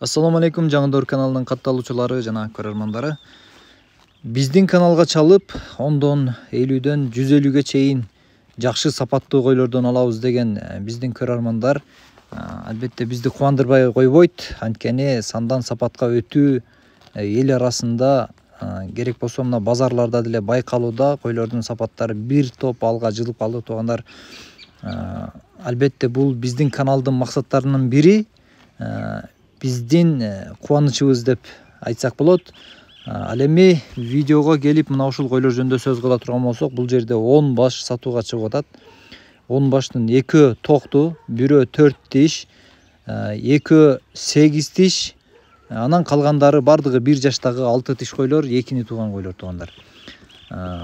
Assalamu алейкум, жаңы каналынын катталуучулары жана көрөрмандары. Биздин каналга чалып, 10дон 50дөн 150ге чейин жакшы сапаттуу койлордон алабыз деген биздин көрөрмандар албетте бизди кубандырбай койбойт. Анткени сандан сапатка өтүү эл арасында керек болсо мына базарларда деле байкалууда койлордун сапаттары бир топ алга жылып калды туугандар. Албетте бул биздин каналдын максаттарынын бири, биздин кубанычыбыз деп айтсак болот. Ал эми видеого келип мына ушул койлор жөнүндө сөз кыла турган болсок, бул жерде 10 баш сатууга чыгып атат. 10 баштын 2 токту, бирөө 4 тиш, 2 8 тиш, анан калгандары бардыгы 1 жаштагы 6 тиш койлор, экини тууган койлор туугандар.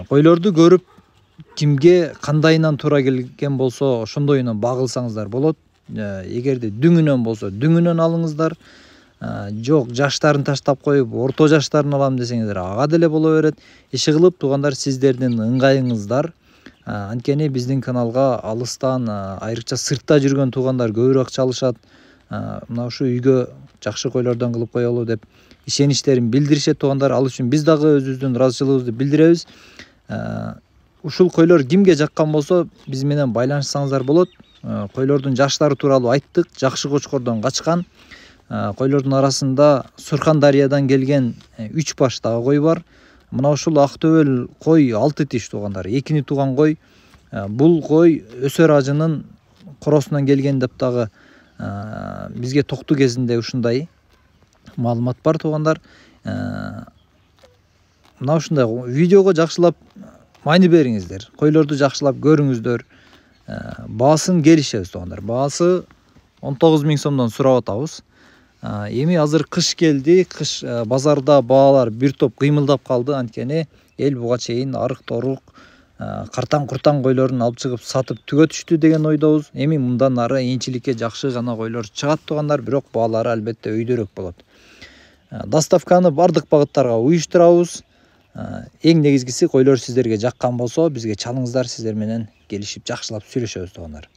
Койлорду көрүп, кимге кандайынан туура келген болсо ошондойуна багылсаңыздар болот. Эгерде дүңүнөн болсо дүңүнөн алыңыздар. Жок, жаштарын таштап коюп, орто жаштарын алам десеңиздер, ага деле боло берет. Иши кылып туугандар сиздердин ыңгайыңыздар. Анткени биздин каналга алыстан, айрыкча сыртта жүргөн туугандар көбүрөөк чалышат. Мына ушу үйгө жакшы койлордон кылып коелу деп ишеничтерин билдиришет туугандар. Ал үчүн биз дагы өзүбүздүн ыраазычылыгыбызды билдиребиз. Ушул койлор кимге жаккан болсо биз менен байланышсаңыздар болот. Койлордун жаштары тууралуу айттык. Жакшы кочкордон качкан. Койлордун арасында Сурхандариядан келген 3 баштагы кой бар. Мына ушул ак төбөл кой 6 тиш туугандар, экини тууган кой. Бул кой өсөр ажынын коросунан келген деп дагы бизге токтуу кезинде ушундай маалымат бар туугандар. Мына ушундай видеого жакшылап майны бериңиздер. Койлорду жакшылап көрүңүздөр. Баасын келишебиз туугандар. Баасы 19 000 сомдон сурап атабыз. Эми азыр кыш келди, кыш базарда баалар бир топ кыймылдап калды. Анткени эл буга чейин арык торук, картан-куртан койлорун алып чыгып сатып түгө түштү деген ойдобуз. Эми мындан ары энчиликке жакшы гана койлор чыгат туугандар, бирок баалары албетте өйдөрөөк болот. Доставканы бардык багыттарга уюштурабыз. Эң негизгиси койлор сиздерге жаккан болсо бизге чалыңыздар, сиздер менен келишип жакшылап сүйлөшөбүз туугандар.